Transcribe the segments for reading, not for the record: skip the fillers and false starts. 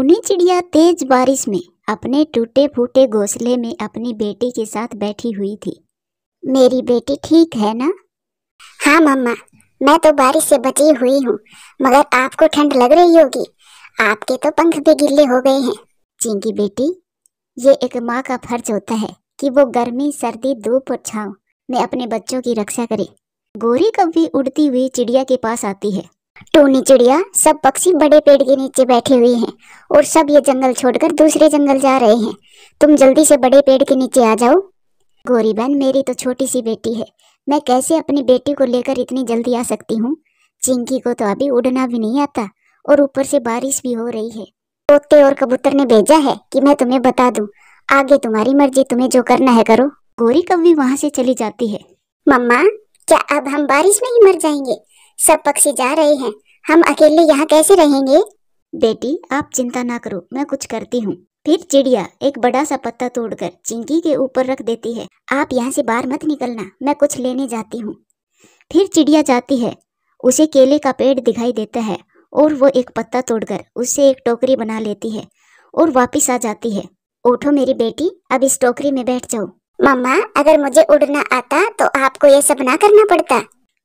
टूनी चिड़िया तेज बारिश में अपने टूटे फूटे घोंसले में अपनी बेटी के साथ बैठी हुई थी। मेरी बेटी ठीक है ना? हाँ मम्मा, मैं तो बारिश से बची हुई हूँ, मगर आपको ठंड लग रही होगी। आपके तो पंख भी गिल्ले हो गए हैं। चिंकी बेटी, ये एक माँ का फर्ज होता है कि वो गर्मी, सर्दी, धूप और छाँव में अपने बच्चों की रक्षा करे। गोरी कभी उड़ती हुई चिड़िया के पास आती है। टूनी चिड़िया, सब पक्षी बड़े पेड़ के नीचे बैठे हुए हैं और सब ये जंगल छोड़कर दूसरे जंगल जा रहे हैं। तुम जल्दी से बड़े पेड़ के नीचे आ जाओ। गोरी बहन, मेरी तो छोटी सी बेटी है, मैं कैसे अपनी बेटी को लेकर इतनी जल्दी आ सकती हूँ? चिंकी को तो अभी उड़ना भी नहीं आता और ऊपर से बारिश भी हो रही है। तोते और कबूतर ने भेजा है कि मैं तुम्हें बता दूं। आगे तुम्हारी मर्जी, तुम्हें जो करना है करो। गोरी कभी वहाँ से चली जाती है। मम्मा, क्या अब हम बारिश में ही मर जाएंगे? सब पक्षी जा रहे हैं, हम अकेले यहाँ कैसे रहेंगे? बेटी, आप चिंता ना करो, मैं कुछ करती हूँ। फिर चिड़िया एक बड़ा सा पत्ता तोड़कर चिंकी के ऊपर रख देती है। आप यहाँ से बाहर मत निकलना, मैं कुछ लेने जाती हूँ। फिर चिड़िया जाती है, उसे केले का पेड़ दिखाई देता है और वो एक पत्ता तोड़कर उससे एक टोकरी बना लेती है और वापिस आ जाती है। उठो मेरी बेटी, अब इस टोकरी में बैठ जाओ। मम्मा, अगर मुझे उड़ना आता तो आपको ये सब ना करना पड़ता।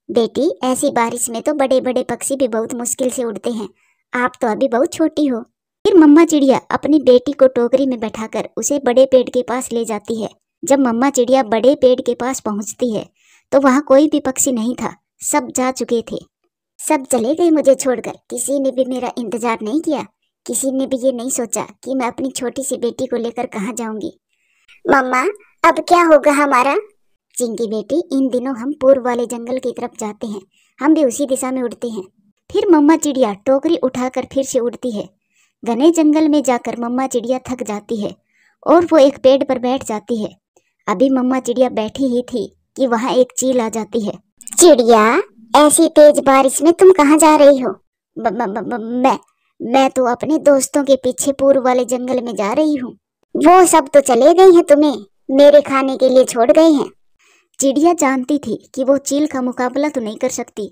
बेटी, ऐसी बारिश में तो बड़े बड़े पक्षी भी बहुत मुश्किल से उड़ते हैं, आप तो अभी बहुत छोटी हो। फिर मम्मा चिड़िया अपनी बेटी को टोकरी में बैठाकर उसे बड़े पेड़ के पास ले जाती है। जब मम्मा चिड़िया बड़े पेड़ के पास पहुंचती है तो वहाँ कोई भी पक्षी नहीं था, सब जा चुके थे। सब चले गए मुझे छोड़कर, किसी ने भी मेरा इंतजार नहीं किया, किसी ने भी ये नहीं सोचा कि मैं अपनी छोटी सी बेटी को लेकर कहाँ जाऊंगी। मम्मा, अब क्या होगा हमारा? चिंकी बेटी, इन दिनों हम पूर्व वाले जंगल की तरफ जाते हैं, हम भी उसी दिशा में उड़ते हैं। फिर मम्मा चिड़िया टोकरी उठाकर फिर से उड़ती है। घने जंगल में जाकर मम्मा चिड़िया थक जाती है और वो एक पेड़ पर बैठ जाती है। अभी मम्मा चिड़िया बैठी ही थी कि वहाँ एक चील आ जाती है। चिड़िया, ऐसी तेज बारिश में तुम कहाँ जा रही हो? मैं तो अपने दोस्तों के पीछे पूर्व वाले जंगल में जा रही हूँ। वो सब तो चले गए हैं, तुम्हें मेरे खाने के लिए छोड़ गए हैं। चिड़िया जानती थी कि वो चील का मुकाबला तो नहीं कर सकती,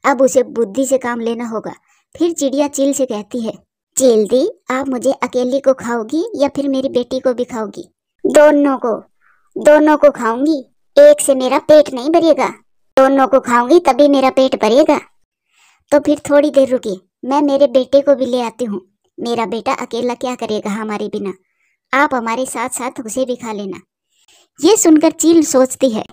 अब उसे बुद्धि से काम लेना होगा। फिर चिड़िया चील से कहती है, चील दी, आप मुझे अकेली को खाओगी या फिर मेरी बेटी को भी खाओगी? दोनों को खाऊंगी। एक से मेरा पेट नहीं भरेगा, दोनों को खाऊंगी तभी मेरा पेट भरेगा। तो फिर थोड़ी देर रुकिए, मैं मेरे बेटे को भी ले आती हूँ। मेरा बेटा अकेला क्या करेगा हमारे बिना, आप हमारे साथ साथ उसे भी खा लेना। ये सुनकर चील सोचती है,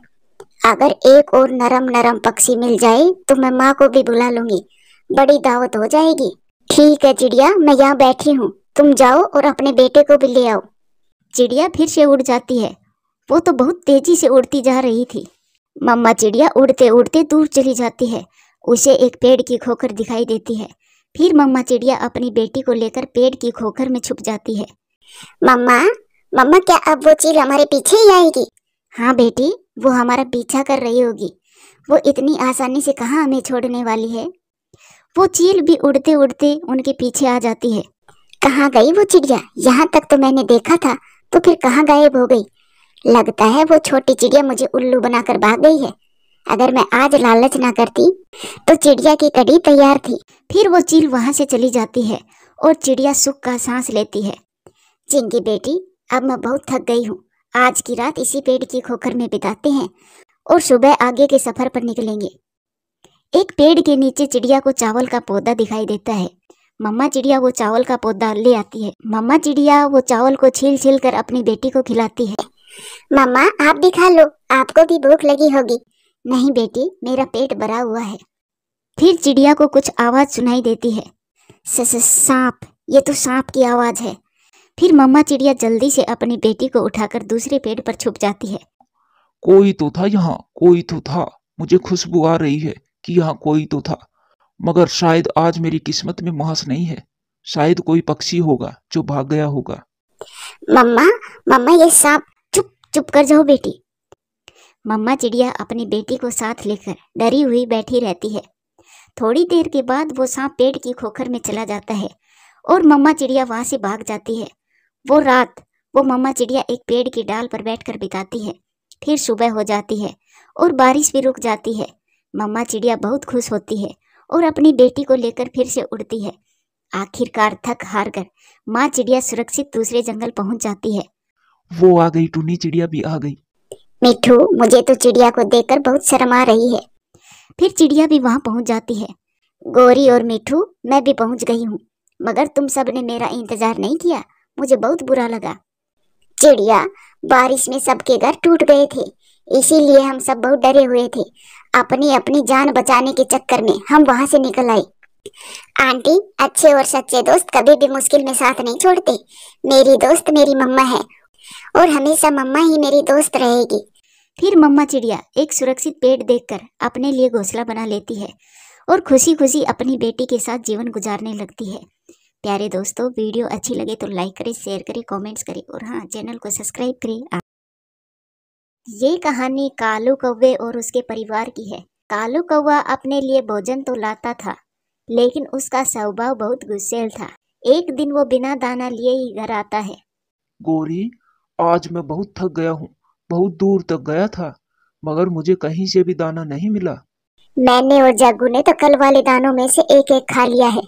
अगर एक और नरम नरम पक्षी मिल जाए तो मैं माँ को भी बुला लूंगी, बड़ी दावत हो जाएगी। ठीक है चिड़िया, मैं यहाँ बैठी हूँ, तुम जाओ और अपने बेटे को भी ले आओ। चिड़िया फिर से उड़ जाती है। वो तो बहुत तेजी से उड़ती जा रही थी। मम्मा चिड़िया उड़ते उड़ते दूर चली जाती है, उसे एक पेड़ की खोखर दिखाई देती है। फिर मम्मा चिड़िया अपनी बेटी को लेकर पेड़ की खोखर में छुप जाती है। मम्मा, क्या अब वो चील हमारे पीछे ही आएगी? हाँ बेटी, वो हमारा पीछा कर रही होगी, वो इतनी आसानी से कहाँ हमें छोड़ने वाली है। वो चील भी उड़ते उड़ते उनके पीछे आ जाती है। कहाँ गई वो चिड़िया? यहाँ तक तो मैंने देखा था, तो फिर कहाँ गायब हो गई? लगता है वो छोटी चिड़िया मुझे उल्लू बनाकर भाग गई है। अगर मैं आज लालच ना करती तो चिड़िया की कड़ी तैयार थी। फिर वो चील वहां से चली जाती है और चिड़िया सुख का सांस लेती है। चिंकी बेटी, अब मैं बहुत थक गई हूँ, आज की रात इसी पेड़ की खोखर में बिताते हैं और सुबह आगे के सफर पर निकलेंगे। एक पेड़ के नीचे चिड़िया को चावल का पौधा दिखाई देता है। मम्मा चिड़िया वो चावल का पौधा ले आती है। मम्मा चिड़िया वो चावल को छील छील कर अपनी बेटी को खिलाती है। मम्मा, आप भी खा लो, आपको भी भूख लगी होगी। नहीं बेटी, मेरा पेट भरा हुआ है। फिर चिड़िया को कुछ आवाज सुनाई देती है। सांप, ये तो सांप की आवाज है। फिर मम्मा चिड़िया जल्दी से अपनी बेटी को उठाकर दूसरे पेड़ पर छुप जाती है। कोई तो था यहाँ, कोई तो था, मुझे खुशबू आ रही है कि यहाँ कोई तो था, मगर शायद आज मेरी किस्मत में मांस नहीं है। शायद कोई पक्षी होगा जो भाग गया होगा। मम्मा, ये सांप। चुप कर जाओ बेटी। मम्मा चिड़िया अपनी बेटी को साथ लेकर डरी हुई बैठी रहती है। थोड़ी देर के बाद वो सांप पेड़ की खोखर में चला जाता है और मम्मा चिड़िया वहां से भाग जाती है। वो रात वो मम्मा चिड़िया एक पेड़ की डाल पर बैठकर बिताती है। फिर सुबह हो जाती है और बारिश भी रुक जाती है। मम्मा चिड़िया बहुत खुश होती है और अपनी बेटी को लेकर फिर से उड़ती है। आखिरकार थक हार कर माँ चिड़िया सुरक्षित दूसरे जंगल पहुंच जाती है। वो आ गई, टुन्नी चिड़िया भी आ गई। मिठू, मुझे तो चिड़िया को देखकर बहुत शर्म आ रही है। फिर चिड़िया भी वहां पहुंच जाती है। गोरी और मिठू, मैं भी पहुंच गई हूँ, मगर तुम सब ने मेरा इंतजार नहीं किया, मुझे बहुत बुरा लगा। चिड़िया, बारिश में सबके घर टूट गए थे, इसीलिए हम सब बहुत डरे हुए थे। अपनी अपनी जान बचाने के चक्कर में हम वहां से निकल आए। आंटी, अच्छे और सच्चे दोस्त कभी भी मुश्किल में साथ नहीं छोड़ते। मेरी दोस्त मेरी मम्मा है और हमेशा मम्मा ही मेरी दोस्त रहेगी। फिर मम्मा चिड़िया एक सुरक्षित पेड़ देखकर अपने लिए घोंसला बना लेती है और खुशी खुशी अपनी बेटी के साथ जीवन गुजारने लगती है। प्यारे दोस्तों, वीडियो अच्छी लगे तो लाइक करें, शेयर करें, कमेंट्स करें और हाँ, चैनल को सब्सक्राइब करें। ये कहानी कालू कौवे और उसके परिवार की है। कालू कौवा अपने लिए भोजन तो लाता था, लेकिन उसका स्वभाव बहुत गुस्सैल था। एक दिन वो बिना दाना लिए ही घर आता है। गोरी, आज मैं बहुत थक गया हूँ, बहुत दूर तक गया था, मगर मुझे कहीं से भी दाना नहीं मिला। मैंने और जग्गू ने तो कल वाले दानों में से एक एक खा लिया है।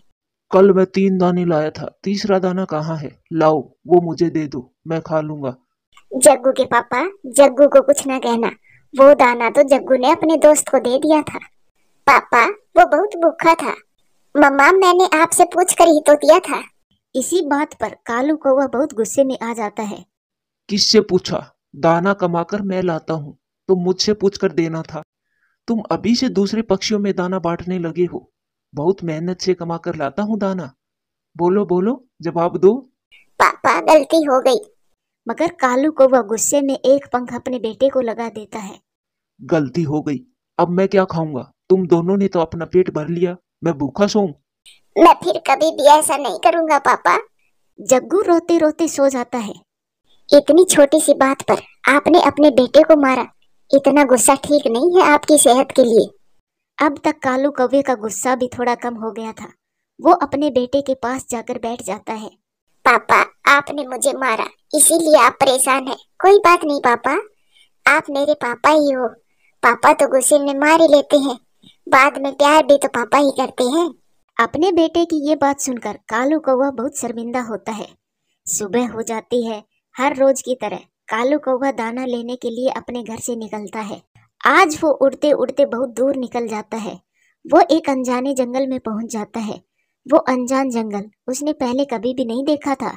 कल मैं 3 दाने लाया था, तीसरा दाना कहाँ है? लाओ, वो मुझे दे दो, मैं खा लूंगा। जग्गू के पापा, जग्गू को कुछ न कहना, वो दाना तो जग्गू ने अपने दोस्त को दे दिया था। पापा, वो बहुत भूखा था। मम्मा, मैंने आपसे पूछकर ही तो दिया था। इसी बात पर कालू कौवा बहुत गुस्से में आ जाता है। किससे पूछा? दाना कमाकर मैं लाता हूँ, तो मुझसे पूछकर देना था। तुम अभी से दूसरे पक्षियों में दाना बांटने लगे हो। बहुत मेहनत से कमाकर लाता हूँ दाना। बोलो बोलो, जवाब दो। पापा, गलती हो गई। मगर कालू कौवा गुस्से में एक पंख अपने बेटे को लगा देता है। गलती हो गई, अब मैं क्या खाऊंगा? तुम दोनों ने तो अपना पेट भर लिया, मैं भूखा सोऊं? मैं फिर कभी भी ऐसा नहीं करूंगा पापा। जग्गू रोते रोते सो जाता है। इतनी छोटी सी बात पर आपने अपने बेटे को मारा, इतना गुस्सा ठीक नहीं है आपकी सेहत के लिए। अब तक कालू कौवे का गुस्सा भी थोड़ा कम हो गया था। वो अपने बेटे के पास जाकर बैठ जाता है। पापा, आपने मुझे मारा, इसीलिए आप परेशान हैं। कोई बात नहीं पापा, आप मेरे पापा ही हो। पापा तो गुस्से में मार ही लेते हैं, बाद में प्यार भी तो पापा ही करते हैं। अपने बेटे की ये बात सुनकर कालू कौवा बहुत शर्मिंदा होता है। सुबह हो जाती है। हर रोज की तरह कालू कौवा दाना लेने के लिए अपने घर से निकलता है। आज वो उड़ते उड़ते बहुत दूर निकल जाता है। वो एक अनजाने जंगल में पहुंच जाता है। वो अनजान जंगल उसने पहले कभी भी नहीं देखा था।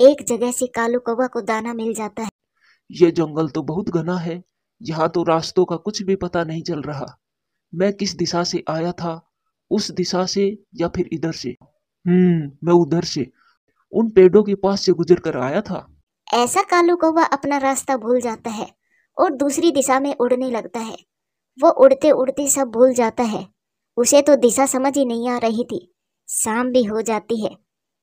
एक जगह से कालू कौवा को दाना मिल जाता है। ये जंगल तो बहुत घना है, यहाँ तो रास्तों का कुछ भी पता नहीं चल रहा। मैं किस दिशा से आया था, उस दिशा से या फिर इधर से? मैं उधर से, उन पेड़ों के पास से गुजर कर आया था। ऐसा कालू कौवा अपना रास्ता भूल जाता है और दूसरी दिशा में उड़ने लगता है। वो उड़ते उड़ते सब भूल जाता है। उसे तो दिशा समझ ही नहीं आ रही थी। शाम भी हो जाती है।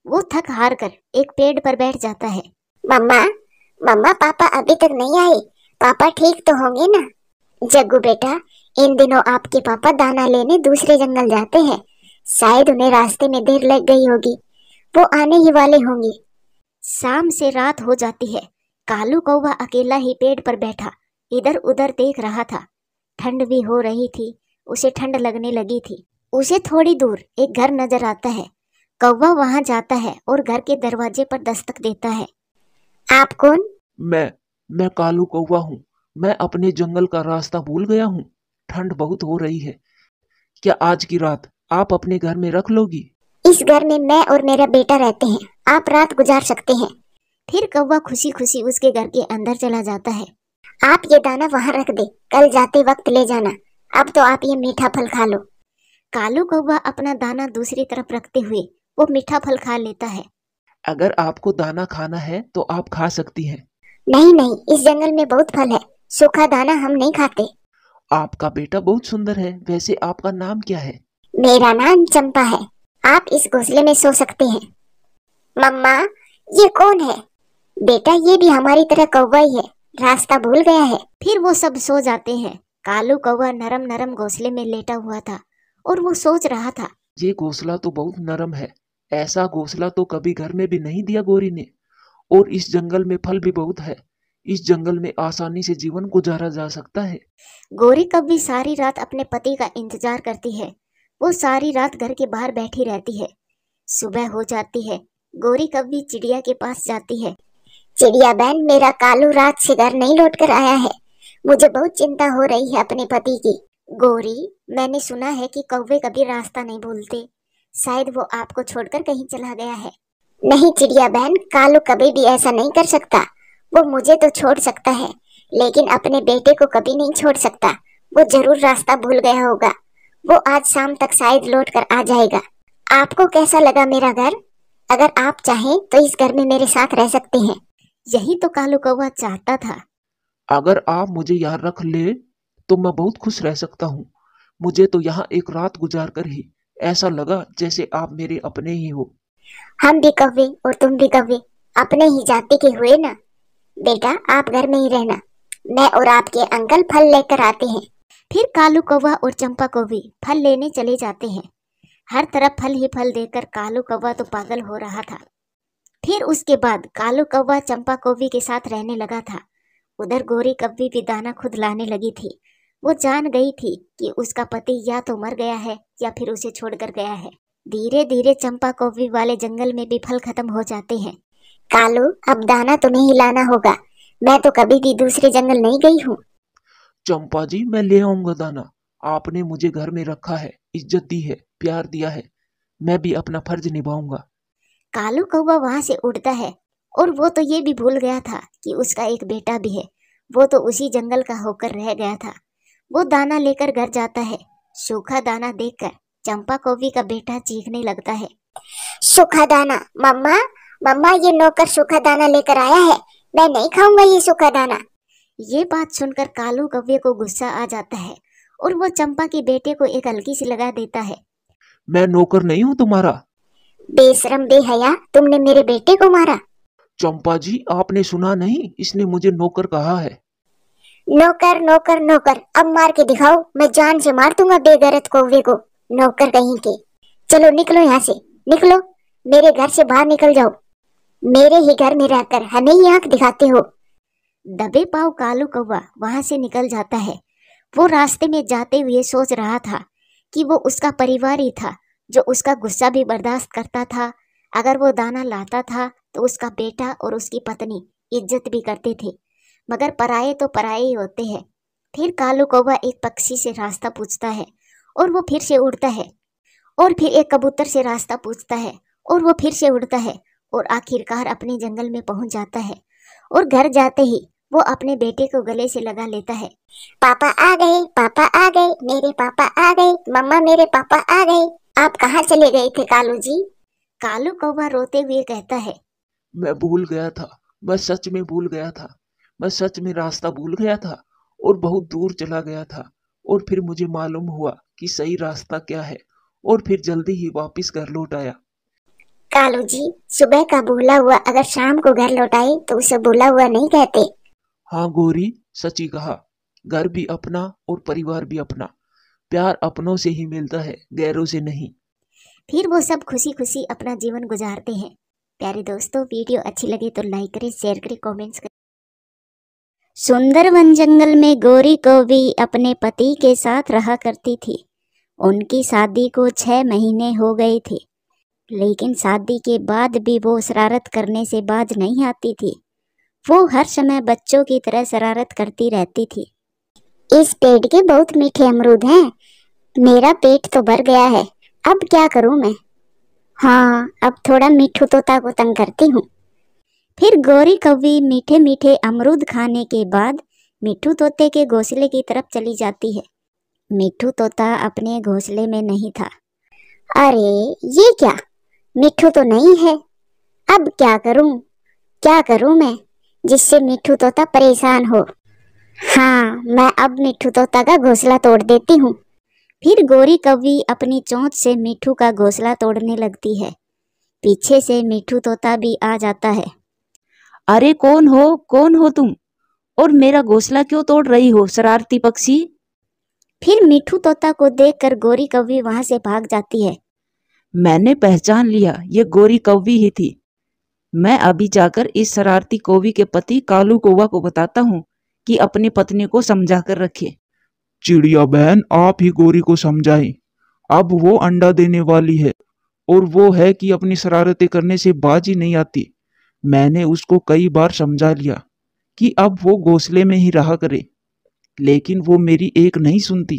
वो थक हार कर एक पेड़ पर बैठ जाता है। मम्मा, मम्मा, पापा अभी तक नहीं आए। पापा ठीक तो होंगे ना? जग्गू बेटा, इन दिनों आपके पापा दाना लेने दूसरे जंगल जाते हैं। शायद उन्हें रास्ते में देर लग गई होगी, वो आने ही वाले होंगे। शाम से रात हो जाती है। कालू कौवा अकेला ही पेड़ पर बैठा इधर उधर देख रहा था। ठंड भी हो रही थी। उसे ठंड लगने लगी थी। उसे थोड़ी दूर एक घर नजर आता है। कौवा वहां जाता है और घर के दरवाजे पर दस्तक देता है। आप कौन? मैं कालू कौवा हूँ। मैं अपने जंगल का रास्ता भूल गया हूँ। ठंड बहुत हो रही है, क्या आज की रात आप अपने घर में रख लोगी? इस घर में मैं और मेरा बेटा रहते हैं, आप रात गुजार सकते हैं। फिर कौवा खुशी खुशी उसके घर के अंदर चला जाता है। आप ये दाना वहाँ रख दे, कल जाते वक्त ले जाना। अब तो आप ये मीठा फल खा लो। कालू कौवा अपना दाना दूसरी तरफ रखते हुए वो मीठा फल खा लेता है। अगर आपको दाना खाना है तो आप खा सकती हैं। नहीं नहीं, इस जंगल में बहुत फल है, सूखा दाना हम नहीं खाते। आपका बेटा बहुत सुंदर है, वैसे आपका नाम क्या है? मेरा नाम चंपा है। आप इस घोंसले में सो सकते हैं। मम्मा, ये कौन है? बेटा, ये भी हमारी तरह कौवा ही है, रास्ता भूल गया है। फिर वो सब सो जाते हैं। कालू कौवा नरम नरम घोंसले में लेटा हुआ था और वो सोच रहा था, ये घोंसला तो बहुत नरम है, ऐसा घोंसला तो कभी घर में भी नहीं दिया गोरी ने। और इस जंगल में फल भी बहुत है, इस जंगल में आसानी से जीवन गुजारा जा सकता है। गोरी कभी सारी रात अपने पति का इंतजार करती है। वो सारी रात घर के बाहर बैठी रहती है। सुबह हो जाती है। गोरी कौवी चिड़िया के पास जाती है। चिड़िया बहन, मेरा कालू रात से घर नहीं लौट कर आया है। मुझे बहुत चिंता हो रही है अपने पति की। गोरी, मैंने सुना है कि कौवे कभी रास्ता नहीं भूलते। शायद वो आपको छोड़कर कहीं चला गया है। नहीं चिड़िया बहन, कालू कभी भी ऐसा नहीं कर सकता। वो मुझे तो छोड़ सकता है, लेकिन अपने बेटे को कभी नहीं छोड़ सकता। वो जरूर रास्ता भूल गया होगा। वो आज शाम तक शायद लौट कर आ जाएगा। आपको कैसा लगा मेरा घर? अगर आप चाहें तो इस घर में मेरे साथ रह सकते हैं। यही तो कालू कौवा चाहता था। अगर आप मुझे यहाँ रख ले तो मैं बहुत खुश रह सकता हूँ। मुझे तो यहाँ एक रात गुजार कर ही ऐसा लगा जैसे आप मेरे अपने ही हो। हम भी कौवे और तुम भी कौवे, अपने ही जाति के हुए ना। बेटा, आप घर में ही रहना, मैं और आपके अंकल फल लेकर आते हैं। फिर कालू कौवा और चंपा कौवी फल लेने चले जाते हैं। हर तरफ फल ही फल देखकर कालू कौवा तो पागल हो रहा था। फिर उसके बाद कालू कौवा चंपा कौवी के साथ रहने लगा था। उधर गोरी कौवी भी दाना खुद लाने लगी थी। वो जान गई थी कि उसका पति या तो मर गया है या फिर उसे छोड़कर गया है। धीरे धीरे चंपा कौवी वाले जंगल में भी फल खत्म हो जाते हैं। कालू, अब दाना तुम्हें ही लाना होगा। मैं तो कभी भी दूसरे जंगल नहीं गई हूँ। चंपा जी, मैं ले आऊंगा दाना। आपने मुझे घर में रखा है, इज्जत दी है, प्यार दिया है। मैं भी अपना फर्ज निभाऊंगा। कालू कौवा वहां से उड़ता है और वो तो ये भी भूल गया था कि उसका एक बेटा भी है। वो तो उसी जंगल का होकर रह गया था। वो दाना लेकर घर जाता है। सूखा दाना देखकर चंपा कौवी का बेटा चीखने लगता है। सूखा दाना? मम्मा, मम्मा, ये नौकर सूखा दाना लेकर आया है। मैं नहीं खाऊंगा ये सूखा दाना। ये बात सुनकर कालू कौवे को गुस्सा आ जाता है और वो चंपा के बेटे को एक हल्की सी लगा देता है। मैं नौकर नहीं हूँ तुम्हारा। बेशरम बेहया, तुमने मेरे बेटे को मारा। चंपा जी, आपने सुना नहीं? इसने मुझे नौकर कहा है। नौकर नौकर नौकर, अब मार के दिखाओ। मैं जान से मार दूंगा बेगैरत कौवे को। नौकर कहीं के। चलो निकलो यहाँ से, निकलो। मेरे घर से बाहर निकल जाओ। मेरे ही घर में रहकर हमें ही आंख दिखाते हो। दबे पांव कालू कौवा वहां से निकल जाता है। वो रास्ते में जाते हुए सोच रहा था कि वो उसका परिवार ही था जो उसका गुस्सा भी बर्दाश्त करता था। अगर वो दाना लाता था तो उसका बेटा और उसकी पत्नी इज्जत भी करते थे, मगर पराये तो पराये ही होते हैं। फिर कालू कौवा एक पक्षी से रास्ता पूछता है और वो फिर से उड़ता है, और फिर एक कबूतर से रास्ता पूछता है और वो फिर से उड़ता है, और आखिरकार अपने जंगल में पहुंच जाता है। और घर जाते ही वो अपने बेटे को गले से लगा लेता है। पापा आ गए, पापा आ गए, मेरे पापा आ गए। मम्मा, मेरे पापा आ गए। आप कहाँ चले गए थे कालू जी? कालू कौवा रोते हुए कहता है, मैं भूल गया था। मैं सच में भूल गया था। मैं सच में रास्ता भूल गया था और बहुत दूर चला गया था। और फिर मुझे मालूम हुआ कि सही रास्ता क्या है, और फिर जल्दी ही वापस घर लौट आया। कालू जी, सुबह का भूला हुआ अगर शाम को घर लौटाए तो उसे भूला हुआ नहीं कहते। हाँ गोरी, सच ही कहा। घर भी अपना और परिवार भी अपना। प्यार अपनों से ही मिलता है, गैरों से नहीं। फिर वो सब खुशी खुशी अपना जीवन गुजारते हैं। प्यारे दोस्तों, वीडियो अच्छी लगे तो लाइक करें, शेयर करें, कमेंट्स करें। सुंदर वन जंगल में गोरी कौवी अपने पति के साथ रहा करती थी। उनकी शादी को 6 महीने हो गए थे, लेकिन शादी के बाद भी वो शरारत करने से बाज नहीं आती थी। वो हर समय बच्चों की तरह शरारत करती रहती थी। इस पेड़ के बहुत मीठे अमरूद हैं। मेरा पेट तो भर गया है, अब क्या करूं मैं? हाँ, अब थोड़ा मिट्ठू तोता को तंग करती हूँ। फिर गोरी कौवी मीठे मीठे अमरूद खाने के बाद मिट्ठू तोते के घोंसले की तरफ चली जाती है। मिट्ठू तोता अपने घोंसले में नहीं था। अरे ये क्या, मिट्ठू तो नहीं है। अब क्या करूं मैं जिससे मिट्ठू तोता परेशान हो। हाँ, मैं अब मिट्ठू तोता का घोंसला तोड़ देती हूँ। फिर गोरी कौवी अपनी चोंच से मिट्ठू का घोंसला तोड़ने लगती है। पीछे से मिट्ठू तोता भी आ जाता है। अरे कौन हो तुम, और मेरा घोंसला क्यों तोड़ रही हो, शरारती पक्षी? फिर मिट्ठू तोता को देखकर गोरी कौवी वहां से भाग जाती है। मैंने पहचान लिया, ये गोरी कौवी ही थी। मैं अभी जाकर इस शरारती कौवी के पति कालू कौवा को बताता हूँ कि अपनी पत्नी को समझा कर रखे। चिड़िया बहन, आप ही गोरी को समझाएं। अब वो अंडा देने वाली है। और वो है कि अपनी शरारतें करने से बाज ही नहीं आती। मैंने उसको कई बार समझा लिया कि अब वो घोंसले में ही रहा करे, लेकिन वो मेरी एक नहीं सुनती।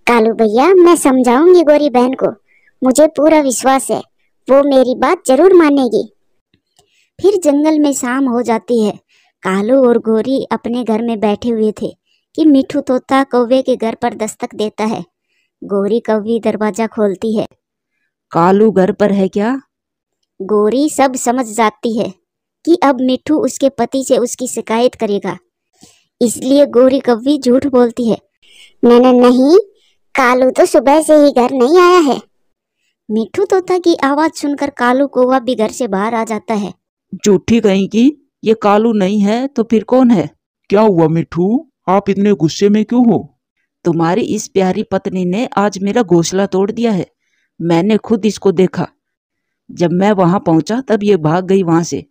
कालू भैया, मैं समझाऊंगी गोरी बहन को, मुझे पूरा विश्वास है वो मेरी बात जरूर मानेगी। फिर जंगल में शाम हो जाती है। कालू और गोरी अपने घर में बैठे हुए थे कि मिठू तोता कौवे के घर पर दस्तक देता है। गोरी कौवी दरवाजा खोलती है। कालू घर पर है क्या? गोरी सब समझ जाती है कि अब मिठू उसके पति से उसकी शिकायत करेगा, इसलिए गोरी कौवी झूठ बोलती है। नहीं, कालू तो सुबह से ही घर नहीं आया है। मिठू तोता की आवाज सुनकर कालू कौवा भी घर से बाहर आ जाता है। झूठी कहीं की, ये कालू नहीं है तो फिर कौन है? क्या हुआ मिठू, आप इतने गुस्से में क्यों हो? तुम्हारी इस प्यारी पत्नी ने आज मेरा घोंसला तोड़ दिया है। मैंने खुद इसको देखा। जब मैं वहां पहुंचा तब ये भाग गई वहां से।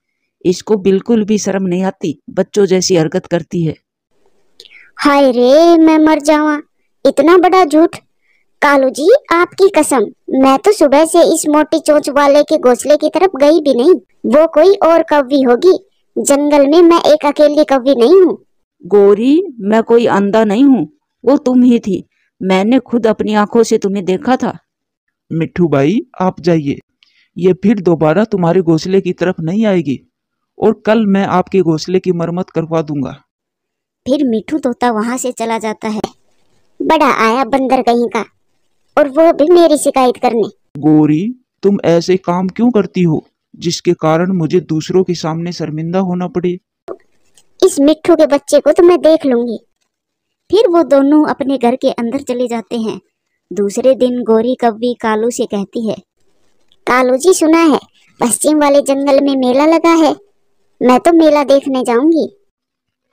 इसको बिल्कुल भी शर्म नहीं आती, बच्चों जैसी हरकत करती है। हाय रे, मैं मर जावा, इतना बड़ा झूठ। कालू जी, आपकी कसम, मैं तो सुबह से इस मोटी चोंच वाले के घोंसले की तरफ गई भी नहीं। वो कोई और कौवी होगी, जंगल में मैं एक अकेली कौवी नहीं हूँ। गोरी, मैं कोई अंधा नहीं हूँ, वो तुम ही थी। मैंने खुद अपनी आंखों से तुम्हें देखा था। मिठू भाई, आप जाइए, ये फिर दोबारा तुम्हारे घोंसले की तरफ नहीं आएगी और कल मैं आपके घोंसले की मरम्मत करवा दूंगा। फिर मिठू तोता वहां से चला जाता है। बड़ा आया बंदर कहीं का, और वो भी मेरी शिकायत करने। गोरी, तुम ऐसे काम क्यों करती हो जिसके कारण मुझे दूसरों के सामने शर्मिंदा होना पड़े? इस मिट्ठू के बच्चे को तो मैं देख लूंगी। फिर वो दोनों अपने घर के अंदर चले जाते हैं। दूसरे दिन गोरी कौवी कालू से कहती है, कालू जी, सुना है पश्चिम वाले जंगल में मेला लगा है, मैं तो मेला देखने जाऊंगी।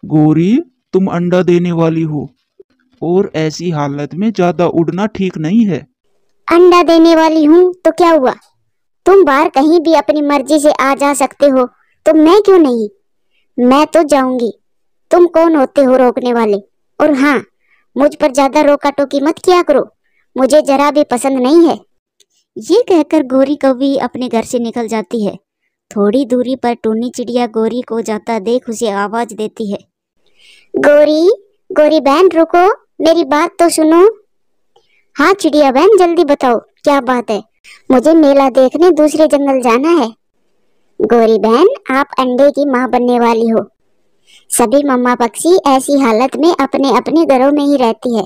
गोरी, तुम अंडा देने वाली हो और ऐसी हालत में ज्यादा उड़ना ठीक नहीं है। अंडा देने वाली हूँ तो क्या हुआ? तुम बाहर कहीं भी अपनी मर्जी से आ जा सकते हो, तो मैं क्यों नहीं? मैं तो जाऊंगी, तुम कौन होते हो रोकने वाले? और हाँ, मुझ पर ज्यादा रोका टोकी मत किया करो, मुझे जरा भी पसंद नहीं है। ये कहकर गोरी कौवी अपने घर से निकल जाती है। थोड़ी दूरी पर टूनी चिड़िया गोरी को जाता देख उसे आवाज देती है, गोरी, गोरी बहन रुको, मेरी बात तो सुनो। हाँ चिड़िया बहन, जल्दी बताओ क्या बात है? मुझे मेला देखने दूसरे जंगल जाना है। गोरी बहन, आप अंडे की माँ बनने वाली हो। सभी मम्मा पक्षी ऐसी हालत में अपने अपने घरों में ही रहती है।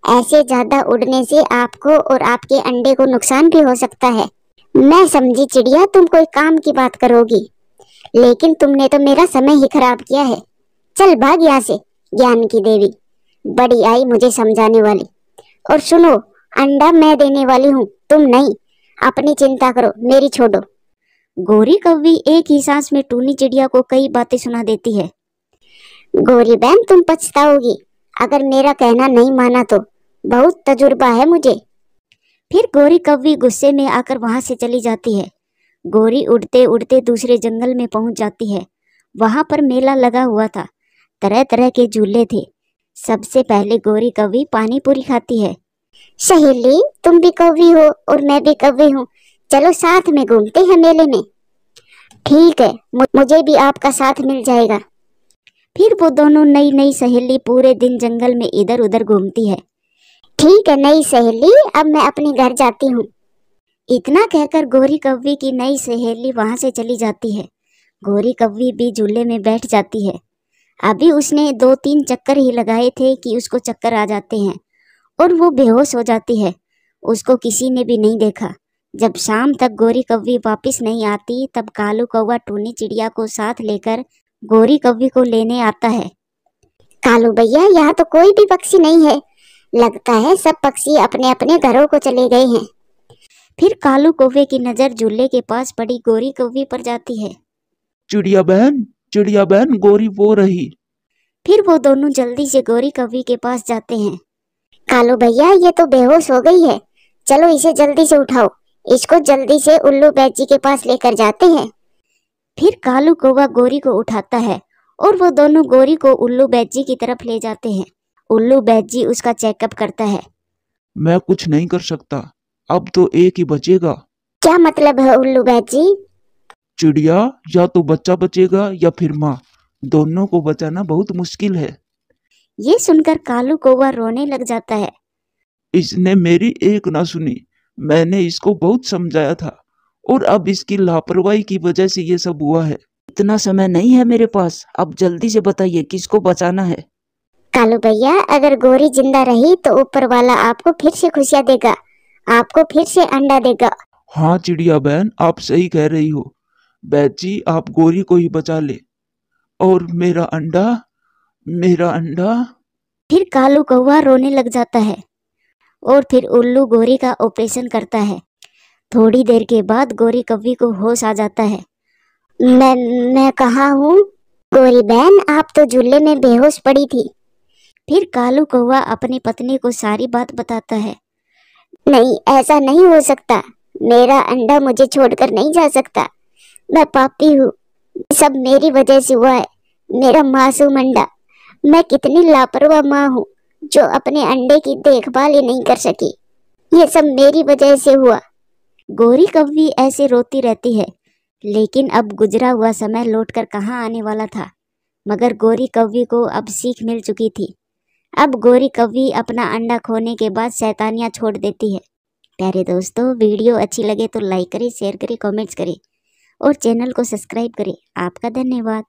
ऐसे ज्यादा उड़ने से आपको और आपके अंडे को नुकसान भी हो सकता है। मैं समझी चिड़िया, तुम कोई काम की बात करोगी, लेकिन तुमने तो मेरा समय ही खराब किया है। चल भाग यहाँ से, ज्ञान की देवी। बड़ी आई मुझे समझाने वाली। और सुनो, अंडा मैं देने वाली हूँ, तुम नहीं। अपनी चिंता करो, मेरी छोड़ो। गोरी कौवी एक ही सांस में टूनी चिड़िया को कई बातें सुना देती है। गोरी बहन, तुम पछताओगी अगर मेरा कहना नहीं माना तो। बहुत तजुर्बा है मुझे। फिर गोरी कौवी गुस्से में आकर वहां से चली जाती है। गोरी उड़ते उड़ते दूसरे जंगल में पहुंच जाती है। वहां पर मेला लगा हुआ था, तरह तरह के झूले थे। सबसे पहले गोरी कौवी पानी पूरी खाती है। सहेली, तुम भी कौवी हो और मैं भी कौवी हूँ, चलो साथ में घूमते हैं मेले में। ठीक है, मुझे भी आपका साथ मिल जाएगा। फिर वो दोनों नई नई सहेली पूरे दिन जंगल में इधर उधर घूमती है। ठीक है नई सहेली, अब मैं अपने घर जाती हूँ। इतना कहकर गोरी कौवी की नई सहेली वहां से चली जाती है। गोरी कौवी भी झूले में बैठ जाती है। अभी उसने 2-3 चक्कर ही लगाए थे कि उसको चक्कर आ जाते हैं और वो बेहोश हो जाती है। उसको किसी ने भी नहीं देखा। जब शाम तक गोरी कौवी वापस नहीं आती, तब कालू कौवा टूनी चिड़िया को साथ लेकर गोरी कौवी को लेने आता है। कालू भैया, यहाँ तो कोई भी पक्षी नहीं है, लगता है सब पक्षी अपने अपने घरों को चले गए हैं। फिर कालू कौवे की नजर झूले के पास पड़ी गोरी कौवी पर जाती है। चिड़िया बहन, गोरी वो रही। फिर वो दोनों जल्दी से गोरी कौवी के पास जाते हैं। कालू भैया, ये तो बेहोश हो गई है, चलो इसे जल्दी से उठाओ, इसको जल्दी से उल्लू बैजी के पास लेकर जाते हैं। फिर कालू कौवा गोरी को उठाता है और वो दोनों गोरी को उल्लू बैजी की तरफ ले जाते हैं। उल्लू बैजी उसका चेकअप करता है। मैं कुछ नहीं कर सकता, अब तो एक ही बचेगा, क्या मतलब है उल्लू बाजी? चिड़िया, या तो बच्चा बचेगा या फिर माँ, दोनों को बचाना बहुत मुश्किल है। ये सुनकर कालू कौवा रोने लग जाता है। इसने मेरी एक ना सुनी। मैंने इसको बहुत समझाया था और अब इसकी लापरवाही की वजह से ये सब हुआ है। इतना समय नहीं है मेरे पास, अब जल्दी से बताइए किसको बचाना है। कालू भैया, अगर गोरी जिंदा रही तो ऊपर वाला आपको फिर से खुशियां देगा, आपको फिर से अंडा देगा। हाँ चिड़िया बहन, आप सही कह रही हो। बैची, आप गोरी को ही बचा ले। और मेरा अंडा, मेरा अंडा। फिर कालू कौवा रोने लग जाता है और फिर उल्लू गोरी का ऑपरेशन करता है। थोड़ी देर के बाद गोरी कौवी को होश आ जाता है। मैं कहाँ हूँ? गोरी बहन, आप तो झूले में बेहोश पड़ी थी। फिर कालू कौवा अपनी पत्नी को सारी बात बताता है। नहीं, ऐसा नहीं हो सकता। मेरा अंडा मुझे छोड़कर नहीं जा सकता। मैं पापी हूँ, सब मेरी वजह से हुआ है। मेरा मासूम अंडा। मैं कितनी लापरवाह माँ हूँ जो अपने अंडे की देखभाल ही नहीं कर सकी। ये सब मेरी वजह से हुआ। गोरी कौवी ऐसे रोती रहती है, लेकिन अब गुजरा हुआ समय लौटकर कहाँ आने वाला था। मगर गोरी कौवी को अब सीख मिल चुकी थी। अब गोरी कौवी अपना अंडा खोने के बाद शैतानियाँ छोड़ देती है। प्यारे दोस्तों, वीडियो अच्छी लगे तो लाइक करें, शेयर करें, कमेंट्स करें और चैनल को सब्सक्राइब करें। आपका धन्यवाद।